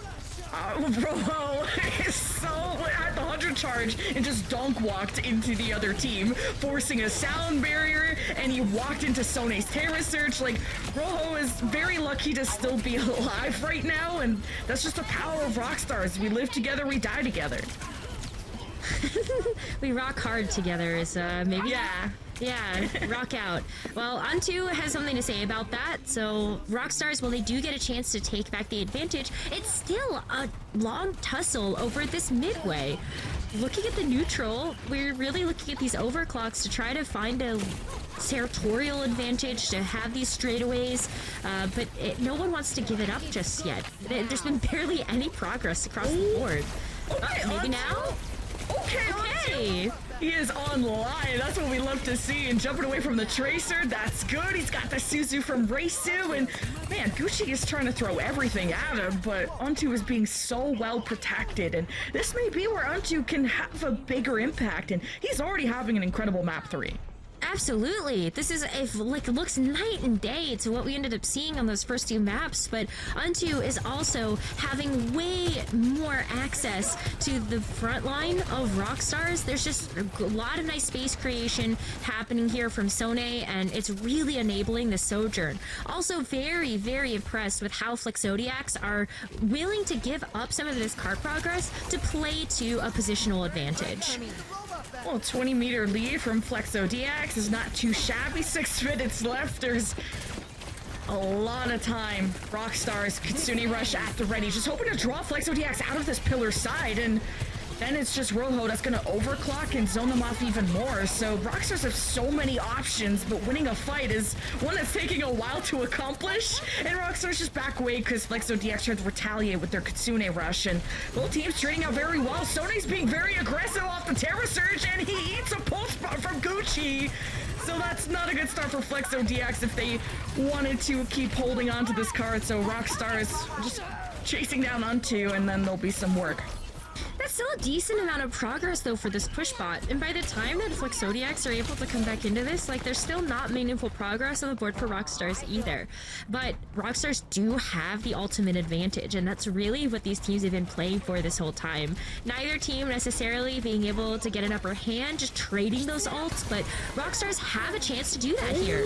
Bro is so at the 100 charge and just donk walked into the other team, forcing a sound barrier, and he walked into Sone's Terra Search. Like, Rojo is very lucky to still be alive right now, and that's just the power of ROCStars. We live together, we die together. We rock hard together is maybe... Yeah. Yeah, rock out. Well, Onto has something to say about that. So, ROCStars, while they do get a chance to take back the advantage, it's still a long tussle over this midway. Looking at the neutral, we're really looking at these overclocks to try to find a territorial advantage, to have these straightaways, but no one wants to give it up just yet. There's been barely any progress across the board. Okay, Maybe now? Okay. He is online. That's what we love to see. And jumping away from the Tracer, that's good. He's got the Suzu from Reisu. And man, Gucci is trying to throw everything at him, but Onto is being so well protected. And this may be where Onto can have a bigger impact. And he's already having an incredible map 3. Absolutely. This is looks night and day to what we ended up seeing on those first two maps, but Onto is also having way more access to the front line of ROCStars. There's just a lot of nice space creation happening here from Sone, and it's really enabling the Sojourn. Also very, very impressed with how Flexodiax are willing to give up some of this card progress to play to a positional advantage. Well, 20-meter lead from Flexodiax is not too shabby. 6 minutes left. There's a lot of time. ROCStars, Kitsune Rush at the ready. Just hoping to draw Flexodiax out of this pillar side, and then it's just Rojo that's going to overclock and zone them off even more. So ROCStars have so many options, but winning a fight is one that's taking a while to accomplish. And ROCStars just back away because Flexodiax tried to retaliate with their Kitsune Rush. And both teams trading out very well. Sone's being very aggressive off the Terra Surge, and he eats a pulse spot from Gucci. So that's not a good start for Flexodiax if they wanted to keep holding on to this card. So ROCStars just chasing down Onto, and then there'll be some work. That's still a decent amount of progress, though, for this push bot. And by the time that Flexodiax are able to come back into this, there's still not meaningful progress on the board for ROCStars either. But ROCStars do have the ultimate advantage, and that's really what these teams have been playing for this whole time. Neither team necessarily being able to get an upper hand, just trading those ults, but ROCStars have a chance to do that here.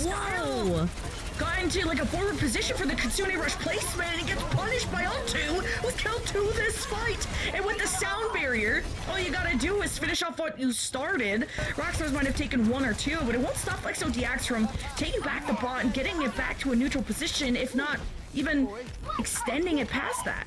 Whoa! got into like a forward position for the Kitsune Rush placement, and he gets punished by Onto with kill 2 this fight. And with the sound barrier, all you gotta do is finish off what you started. ROCStars might have taken 1 or 2, but it won't stop FlexODX from taking back the bot and getting it back to a neutral position, if not even extending it past that.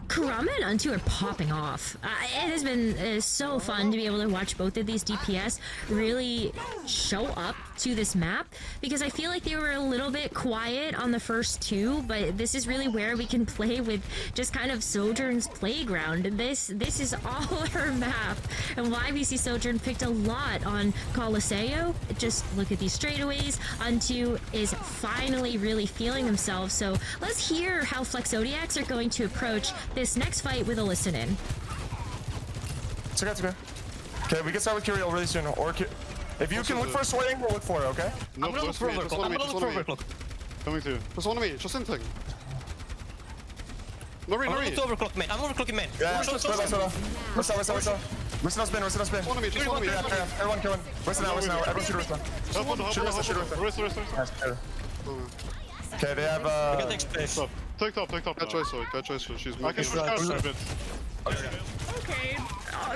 Kurama and Untu are popping off. It has been so fun to be able to watch both of these DPS really show up to this map, because I feel like they were a little bit quiet on the first 2, but this is really where we can play with just kind of Sojourn's playground. This is all her map, and why we see Sojourn picked a lot on Coliseo. Just look at these straightaways. Untu is finally really feeling themselves, so let's hear how FlexODX are going to approach this next fight with a listen in. It's okay, it's okay. Okay, we can start with Curiel really soon. Or if you can look for a swing, we'll look for it, okay? No, I'm gonna look for overclock. I'm gonna look for overclock. Coming to you. Just one of me, just anything. No, I'm gonna look to overclock main. I'm overclocking main. Yeah, Short, where's that? Listen up, spin. One of me, just one of me. Yeah, everyone kill him. Listen now, everyone shoot Rista. Shoot Rista. Okay, they have I can take space. Take top. Catch Iso. She's making a bit. Okay,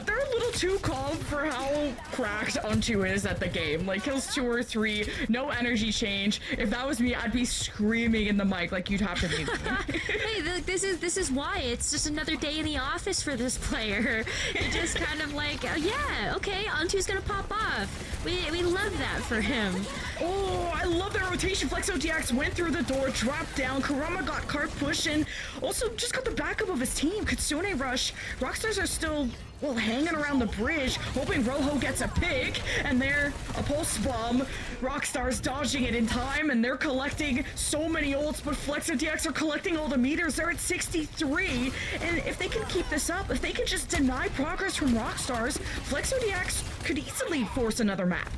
they're a little too calm for how cracked Onto is at the game. Like, kills 2 or 3, no energy change. If that was me, I'd be screaming in the mic like you'd have to be. Hey, look, this is why it's just another day in the office for this player. It just kind of like, yeah, okay, Ontu's gonna pop off. We love that for him. Oh, I love that rotation. FlexODX went through the door, dropped down. Kurama got cart push, and also just got the backup of his team. Kitsune Rush. ROCStars are still, well, hanging around the bridge, hoping Rojo gets a pick, and there, a pulse bomb. ROCStars dodging it in time, and they're collecting so many ults, but FlexODX are collecting all the meters. They're at 63, and if they can keep this up, if they can just deny progress from ROCStars, FlexODX could easily force another map.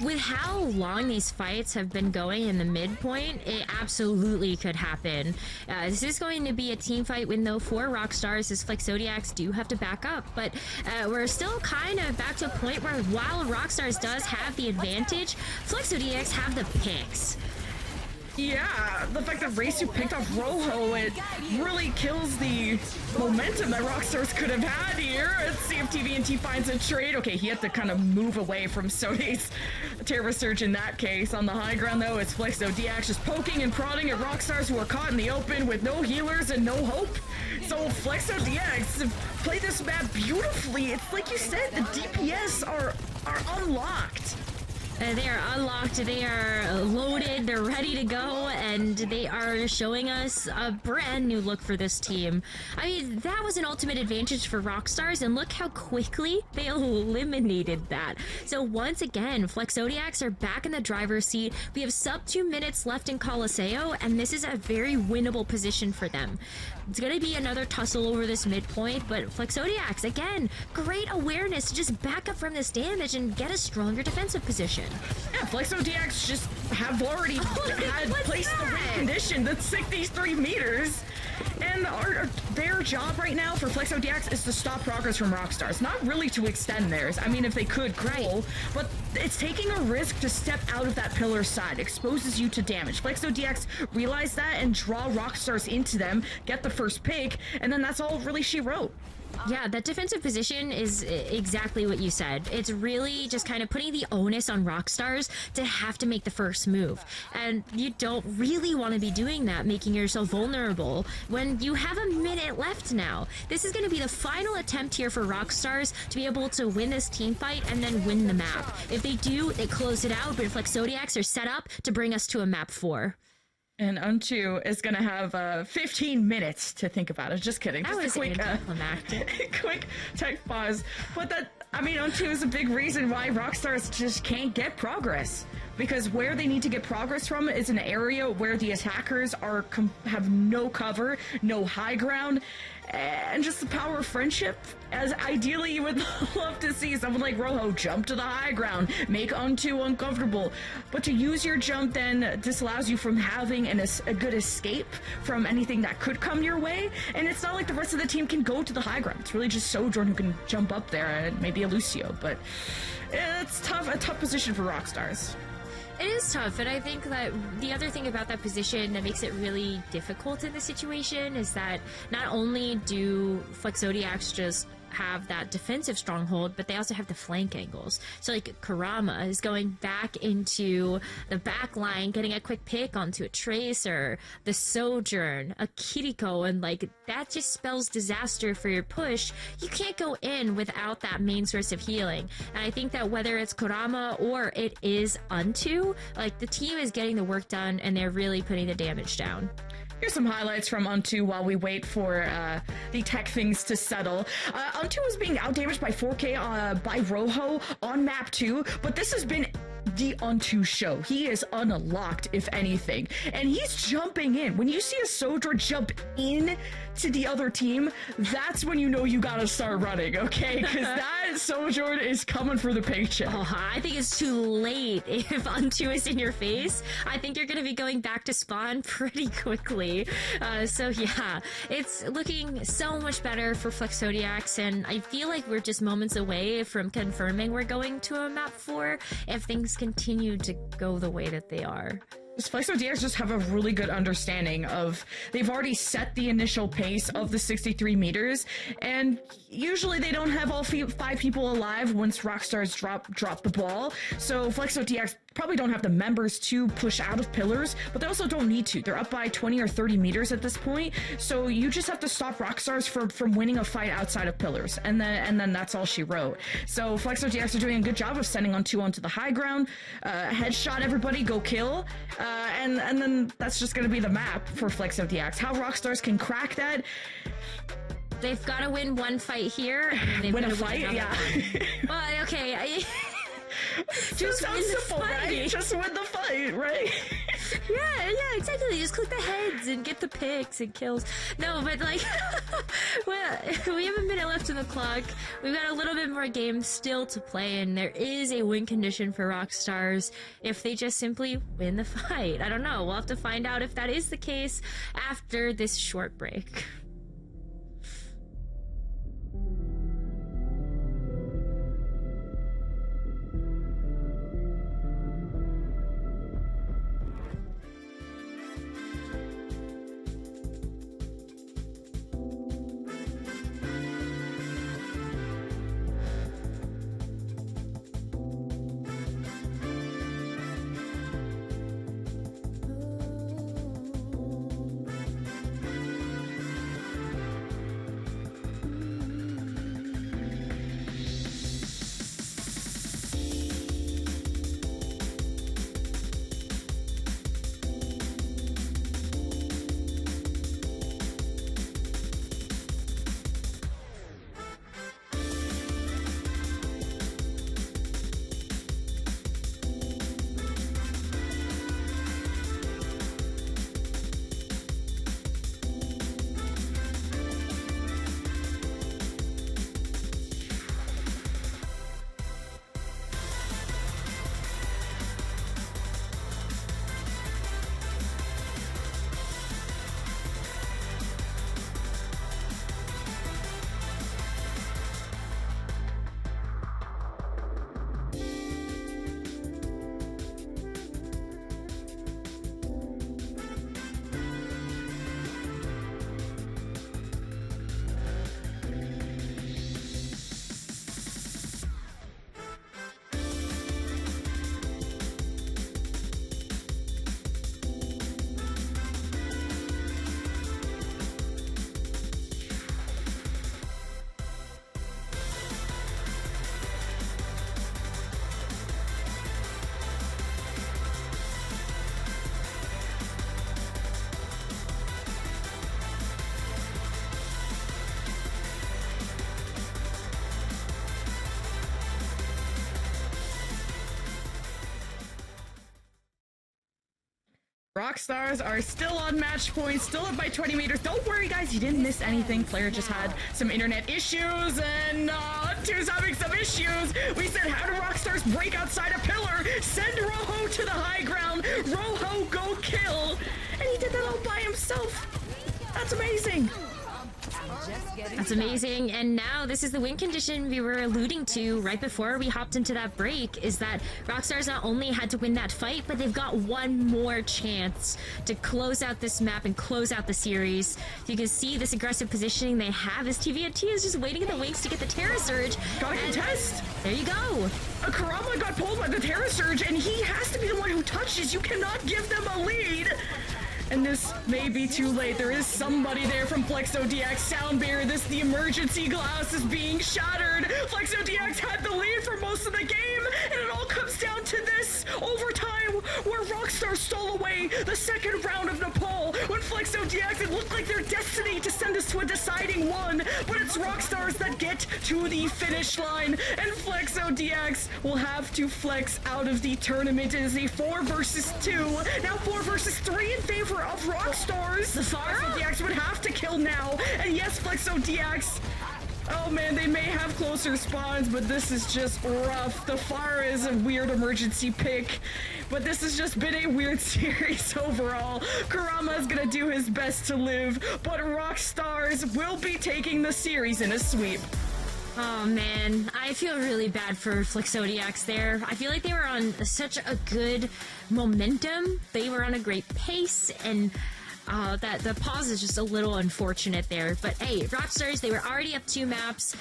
With how long these fights have been going in the midpoint, it absolutely could happen. This is going to be a team fight with no 4 ROCStars, as FlexODX do have to back up, but we're still kind of back to a point where while ROCStars does have the advantage, FlexODX have the picks. Yeah, the fact that Reisu picked off Rojo, it really kills the momentum that ROCStars could have had here. Let's see if TVNT finds a trade. Okay, he had to kind of move away from Sone's Terror Surge in that case. On the high ground, though, it's FlexODX just poking and prodding at ROCStars, who are caught in the open with no healers and no hope. So FlexODX play this map beautifully. It's like you said, the DPS are unlocked. They are unlocked, they are loaded, they're ready to go, and they are showing us a brand new look for this team. I mean, that was an ultimate advantage for ROCStars, and look how quickly they eliminated that. So once again, FlexODX are back in the driver's seat. We have sub 2 minutes left in Coliseo, and this is a very winnable position for them. It's going to be another tussle over this midpoint, but FlexODX, again, great awareness to just back up from this damage and get a stronger defensive position. Yeah, FlexODX just have already had placed the win condition that's 63 meters. And their job right now for FlexODX is to stop progress from ROCStars, not really to extend theirs. I mean, if they could, cool, but it's taking a risk to step out of that pillar side, exposes you to damage. FlexODX realize that and draw ROCStars into them, get the first pick, and then that's all really she wrote. Yeah, that defensive position is exactly what you said. It's really just kind of putting the onus on ROCStars to have to make the first move. And you don't really want to be doing that, making yourself vulnerable when you have a minute left now. This is going to be the final attempt here for ROCStars to be able to win this team fight and then win the map. If they do, they close it out, but FlexODX are set up to bring us to a map 4. And Untu is gonna have 15 minutes to think about it. Just kidding. That Just was a quick, anticlimactic. quick tech pause. But I mean, Untu is a big reason why ROCStars just can't get progress. Because where they need to get progress from is an area where the attackers have no cover, no high ground, and just the power of friendship. As ideally you would love to see someone like Rojo jump to the high ground, make Untu uncomfortable. But to use your jump then disallows you from having a good escape from anything that could come your way. And it's not like the rest of the team can go to the high ground. It's really just Sojourn who can jump up there, and maybe a Lucio. But it's tough, a tough position for ROCStars. It is tough, and I think that the other thing about that position that makes it really difficult in this situation is that not only do Flexodiax just have that defensive stronghold, but they also have the flank angles. So like Karama is going back into the back line, getting a quick pick onto a Tracer, the Sojourn, a Kiriko, and like that just spells disaster for your push. You can't go in without that main source of healing. And I think that whether it's Karama or it is Unto, like the team is getting the work done and they're really putting the damage down. Here's some highlights from Unto while we wait for the tech things to settle. Unto is being outdamaged by 4K by Rojo on map 2, but this has been the Unto show. He is unlocked, if anything, and he's jumping in. When you see a Sojourn jump in to the other team, that's when you know you gotta start running, okay? Because that Sojourn is coming for the paycheck. Oh, I think it's too late if Unto is in your face. I think you're going to be going back to spawn pretty quickly. So yeah, it's looking so much better for Flexodiax, and I feel like we're just moments away from confirming we're going to a map 4 if things continue to go the way that they are. Flexodiax just have a really good understanding of, they've already set the initial pace of the 63 meters, and usually they don't have all 5 people alive once ROCStars drop the ball, so Flexodiax probably don't have the members to push out of pillars, but they also don't need to. They're up by 20 or 30 meters at this point, so you just have to stop ROCStars from winning a fight outside of pillars, and then that's all she wrote. So Flexodiax are doing a good job of sending Unto onto the high ground, headshot everybody, go kill, and then that's just gonna be the map for Flexodiax. How ROCStars can crack that? They've got to win one fight here. And they've Win gotta a fight, another yeah. one. Well, okay. Just sounds win the simple, right? fight. Just win the fight, right? Yeah, exactly. Just click the heads and get the picks and kills. No, but like, well, we have a minute left in the clock. We've got a little bit more games still to play, and there is a win condition for ROCStars if they just simply win the fight. I don't know. We'll have to find out if that is the case after this short break. ROCStars are still on match point, still up by 20 meters. Don't worry, guys, you didn't miss anything. Player just had some internet issues, and Unto's having some issues. We said, how do ROCStars break outside a pillar? Send Rojo to the high ground. Rojo, go kill. And he did that all by himself. That's amazing. That's amazing. And now this is the win condition we were alluding to right before we hopped into that break, is that ROCStars not only had to win that fight, but they've got one more chance to close out this map and close out the series. You can see this aggressive positioning they have as TVNT is just waiting in the wings to get the Terra Surge. Gotta contest! There you go. Karama got pulled by the Terra Surge, and he has to be the one who touches. You cannot give them a lead. And this may be too late. There is somebody there from FlexODX. Sound barrier, the emergency glass is being shattered. FlexODX had the lead for most of the game, and it all comes down to this overtime where ROCStars stole away the second round of Nepal. When FlexODX, it looked like their destiny to send us to a deciding one, but it's ROCStars that get to the finish line, and FlexODX will have to flex out of the tournament. It is a 4 versus 2, now 4 versus 3 in favor of ROCStars. The FlexODX would have to kill now, and yes, FlexODX. Oh man, they may have closer spawns, but this is just rough. The Fire is a weird emergency pick, but this has just been a weird series overall. Karama is gonna do his best to live, but ROCStars will be taking the series in a sweep. Oh man, I feel really bad for FlexODX there. I feel like they were on such a good momentum. They were on a great pace, and that the pause is just a little unfortunate there. But hey, ROCStars, they were already up 2 maps.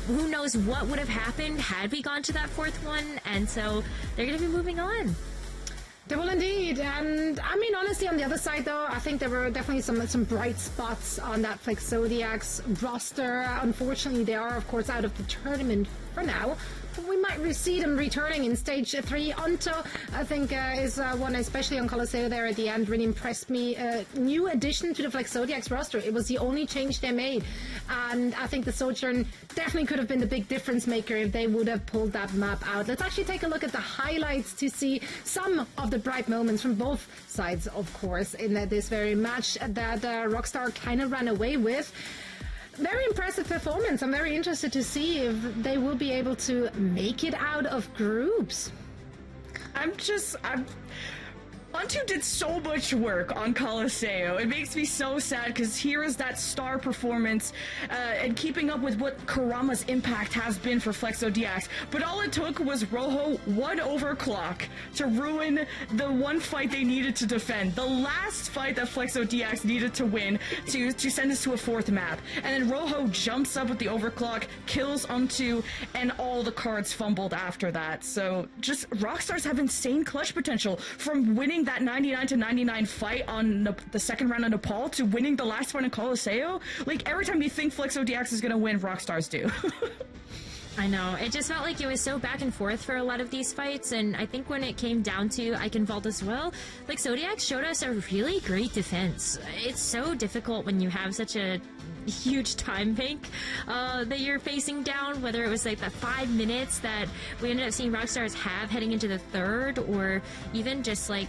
Who knows what would have happened had we gone to that 4th one, and so they're going to be moving on. They will indeed, and I mean, honestly, on the other side, though, I think there were definitely some bright spots on that FlexODX roster. Unfortunately, they are, of course, out of the tournament for now. But we might see them returning in Stage 3. Onto, I think, is one, especially on Colosseo there at the end, really impressed me. New addition to the FlexODX roster. It was the only change they made, and I think the Sojourn definitely could have been the big difference maker if they would have pulled that map out. Let's actually take a look at the highlights to see some of the bright moments from both sides, of course, in this very match that ROCStar kind of ran away with. Very impressive performance. I'm very interested to see if they will be able to make it out of groups. Onto did so much work on Colosseo. It makes me so sad because here is that star performance and keeping up with what Karama's impact has been for FlexODX. But all it took was Rojo 1 overclock to ruin the one fight they needed to defend. The last fight that FlexODX needed to win to send us to a 4th map. And then Rojo jumps up with the overclock, kills Onto, and all the cards fumbled after that. So just ROCStars have insane clutch potential from winning that 99-99 fight on the second round of Nepal to winning the last one in Colosseo. Like, every time you think FlexODX is gonna win, ROCStars do. I know. It just felt like it was so back and forth for a lot of these fights, and I think when it came down to Eichenwald as well, like, Zodiac showed us a really great defense. It's so difficult when you have such a huge time bank that you're facing down, whether it was like the 5 minutes that we ended up seeing ROCStars have heading into the 3rd, or even just like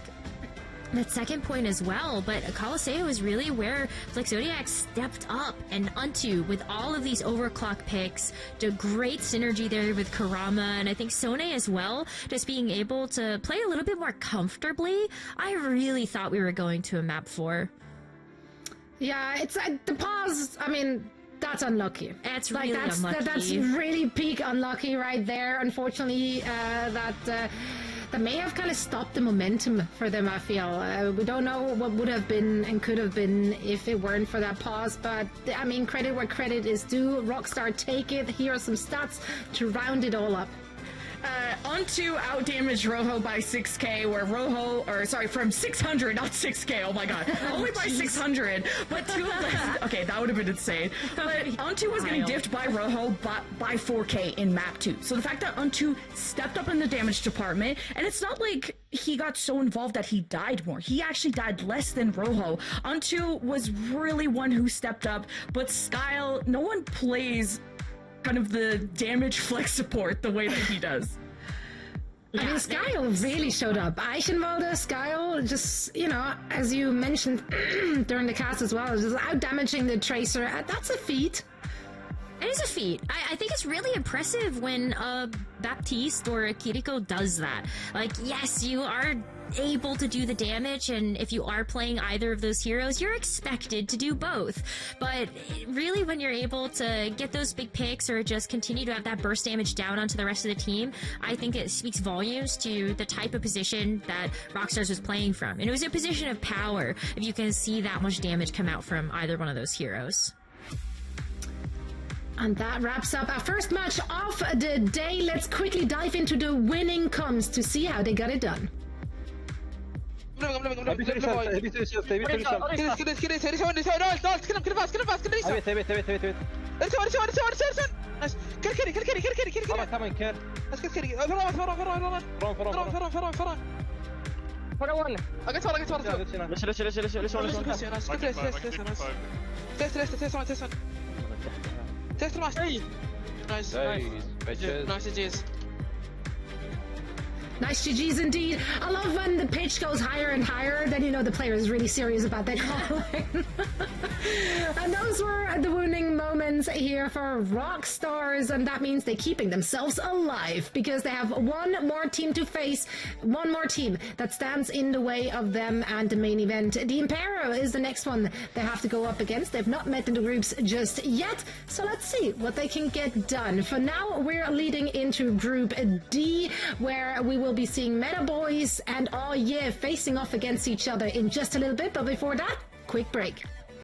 that second point as well. But Colosseo is really where FlexODX stepped up, and Onto with all of these overclock picks, did great synergy there with Karama, and I think Sone as well, just being able to play a little bit more comfortably. I really thought we were going to a map 4. Yeah, it's the pause. I mean, that's unlucky. That's really unlucky. That's really peak unlucky right there. Unfortunately, that may have kind of stopped the momentum for them, I feel. We don't know what would have been and could have been if it weren't for that pause, but I mean, credit where credit is due. ROCStar take it. Here are some stats to round it all up. Onto outdamaged Rojo by 6k, where from 600, not 6k, oh my god, only by 600, but okay, that would have been insane. But Onto was getting diffed by Rojo by 4k in map 2. So the fact that Onto stepped up in the damage department, and it's not like he got so involved that he died more. He actually died less than Rojo. Onto was really one who stepped up, but Skyle, no one plays kind of the damage flex support the way that he does. I mean, Skyle really showed up. Eichenwald, Skyle, just, you know, as you mentioned during the cast as well, just out damaging the Tracer. That's a feat. It is a feat. I think it's really impressive when Baptiste or Kiriko does that. Like, yes, you are able to do the damage, and if you are playing either of those heroes, you're expected to do both. But really, when you're able to get those big picks or just continue to have that burst damage down onto the rest of the team, I think it speaks volumes to the type of position that ROCStars was playing from. And it was a position of power if you can see that much damage come out from either one of those heroes. And that wraps up our first match of the day. Let's quickly dive into the winning comms to see how they got it done. Nice GG's indeed. I love when the pitch goes higher and higher, then you know the player is really serious about their calling. And those were the winning moments here for ROCStars, and that means they're keeping themselves alive because they have one more team to face, one more team that stands in the way of them and the main event. The Impero is the next one they have to go up against. They've not met in the groups just yet, so let's see what they can get done. For now, we're leading into Group D, where we will be seeing Meta Boys and Oh Yeah facing off against each other in just a little bit, but before that, quick break.